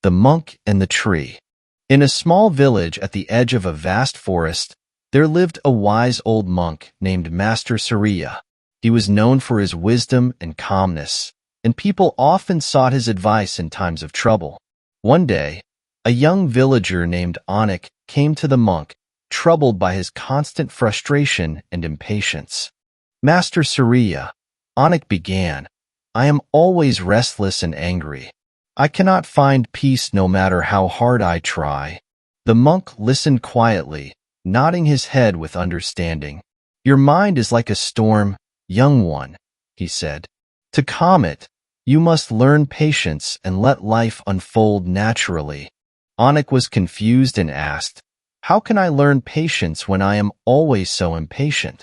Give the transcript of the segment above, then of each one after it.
The Monk and the Tree. In a small village at the edge of a vast forest, there lived a wise old monk named Master Surya. He was known for his wisdom and calmness, and people often sought his advice in times of trouble. One day, a young villager named Anik came to the monk, troubled by his constant frustration and impatience. "Master Surya," Anik began, "I am always restless and angry. I cannot find peace no matter how hard I try." The monk listened quietly, nodding his head with understanding. "Your mind is like a storm, young one," he said. "To calm it, you must learn patience and let life unfold naturally." Anik was confused and asked, "How can I learn patience when I am always so impatient?"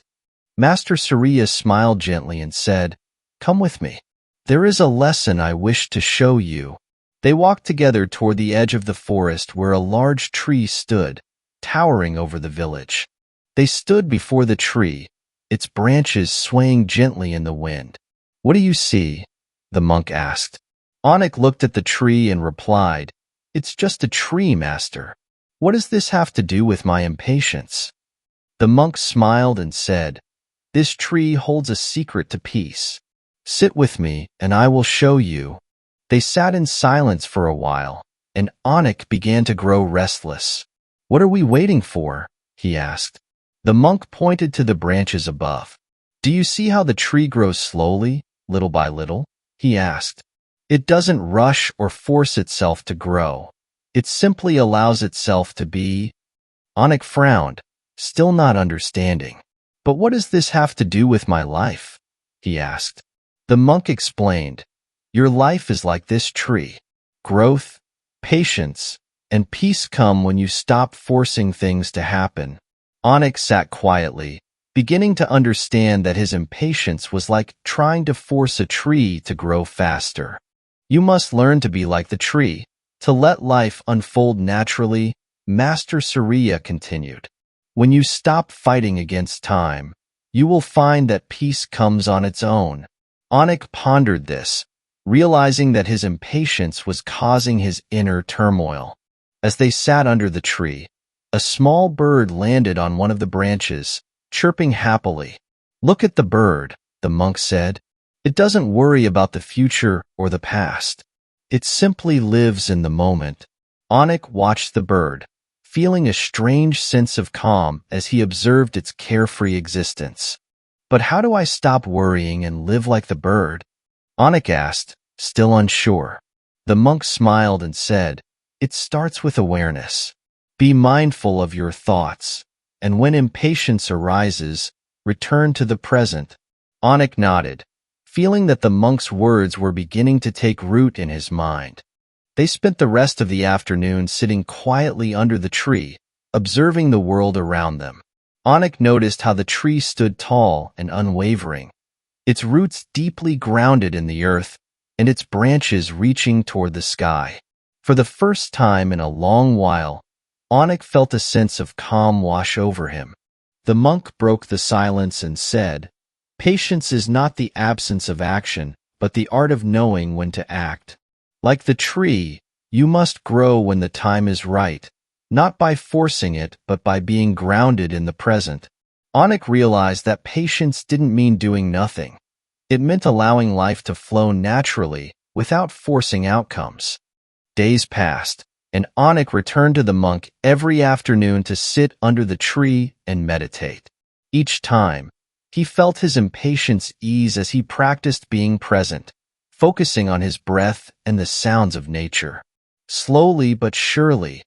Master Surya smiled gently and said, "Come with me. There is a lesson I wish to show you." They walked together toward the edge of the forest where a large tree stood, towering over the village. They stood before the tree, its branches swaying gently in the wind. "What do you see?" the monk asked. Anik looked at the tree and replied, "It's just a tree, master. What does this have to do with my impatience?" The monk smiled and said, "This tree holds a secret to peace. Sit with me, and I will show you." They sat in silence for a while, and Anik began to grow restless. "What are we waiting for?" he asked. The monk pointed to the branches above. "Do you see how the tree grows slowly, little by little?" he asked. "It doesn't rush or force itself to grow. It simply allows itself to be." Anik frowned, still not understanding. "But what does this have to do with my life?" he asked. The monk explained, "Your life is like this tree. Growth, patience, and peace come when you stop forcing things to happen." Anik sat quietly, beginning to understand that his impatience was like trying to force a tree to grow faster. "You must learn to be like the tree, to let life unfold naturally," Master Surya continued. "When you stop fighting against time, you will find that peace comes on its own." Anik pondered this, realizing that his impatience was causing his inner turmoil. As they sat under the tree, a small bird landed on one of the branches, chirping happily. "Look at the bird," the monk said. "It doesn't worry about the future or the past. It simply lives in the moment." Anik watched the bird, feeling a strange sense of calm as he observed its carefree existence. "But how do I stop worrying and live like the bird?" Anik asked, still unsure. The monk smiled and said, "It starts with awareness. Be mindful of your thoughts, and when impatience arises, return to the present." Anik nodded, feeling that the monk's words were beginning to take root in his mind. They spent the rest of the afternoon sitting quietly under the tree, observing the world around them. Anik noticed how the tree stood tall and unwavering, its roots deeply grounded in the earth, and its branches reaching toward the sky. For the first time in a long while, Anik felt a sense of calm wash over him. The monk broke the silence and said, "Patience is not the absence of action, but the art of knowing when to act. Like the tree, you must grow when the time is right, not by forcing it, but by being grounded in the present." Anik realized that patience didn't mean doing nothing. It meant allowing life to flow naturally without forcing outcomes. Days passed, and Anik returned to the monk every afternoon to sit under the tree and meditate. Each time, he felt his impatience ease as he practiced being present, focusing on his breath and the sounds of nature. Slowly but surely,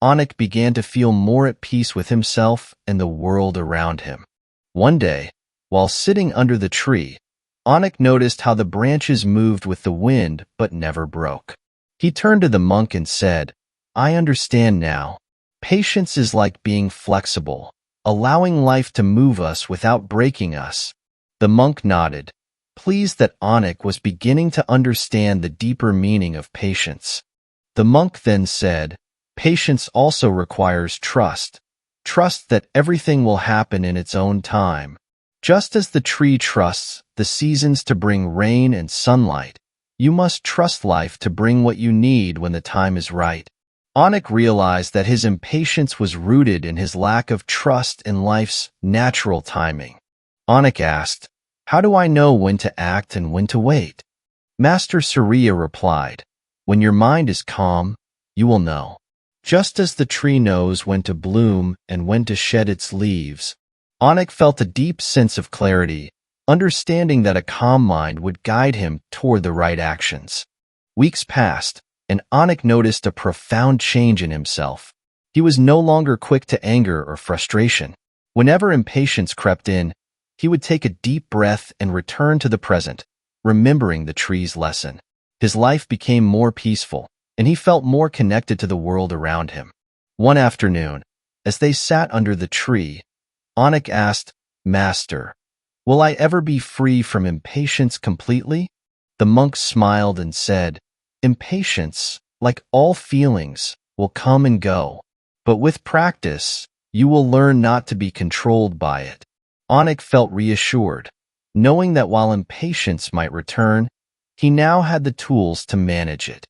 Anik began to feel more at peace with himself and the world around him. One day, while sitting under the tree, Anik noticed how the branches moved with the wind but never broke. He turned to the monk and said, "I understand now. Patience is like being flexible, allowing life to move us without breaking us." The monk nodded, pleased that Anik was beginning to understand the deeper meaning of patience. The monk then said, "Patience also requires trust. Trust that everything will happen in its own time. Just as the tree trusts the seasons to bring rain and sunlight, You must trust life to bring what you need when the time is right. Anik realized that his impatience was rooted in his lack of trust in life's natural timing. Anik asked, "How do I know when to act and when to wait?" Master Surya replied, "When your mind is calm, you will know. Just as the tree knows when to bloom and when to shed its leaves." Anik felt a deep sense of clarity, understanding that a calm mind would guide him toward the right actions. Weeks passed, and Anik noticed a profound change in himself. He was no longer quick to anger or frustration. Whenever impatience crept in, he would take a deep breath and return to the present, remembering the tree's lesson. His life became more peaceful, and he felt more connected to the world around him. One afternoon, as they sat under the tree, Anik asked, "Master, will I ever be free from impatience completely?" The monk smiled and said, "Impatience, like all feelings, will come and go, but with practice, you will learn not to be controlled by it." Anik felt reassured, knowing that while impatience might return, he now had the tools to manage it.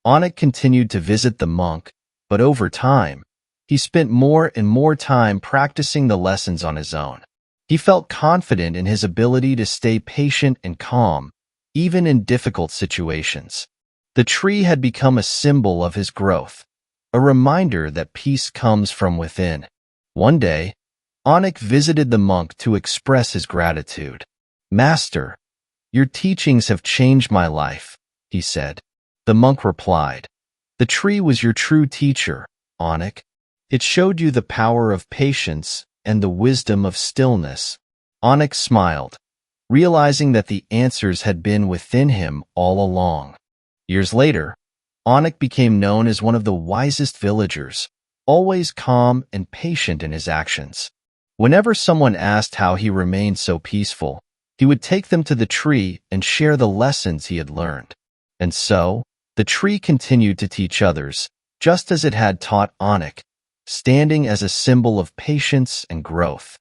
Anik continued to visit the monk, but over time, he spent more and more time practicing the lessons on his own. He felt confident in his ability to stay patient and calm, even in difficult situations. The tree had become a symbol of his growth, a reminder that peace comes from within. One day, Anik visited the monk to express his gratitude. "Master, your teachings have changed my life," he said. The monk replied, "The tree was your true teacher, Anik. It showed you the power of patience and the wisdom of stillness." Anik smiled, realizing that the answers had been within him all along. Years later, Anik became known as one of the wisest villagers, always calm and patient in his actions. Whenever someone asked how he remained so peaceful, he would take them to the tree and share the lessons he had learned. And so, the tree continued to teach others, just as it had taught Anik, standing as a symbol of patience and growth.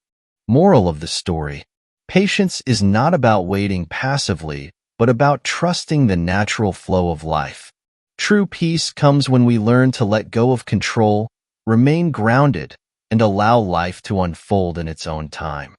Moral of the story: patience is not about waiting passively, but about trusting the natural flow of life. True peace comes when we learn to let go of control, remain grounded, and allow life to unfold in its own time.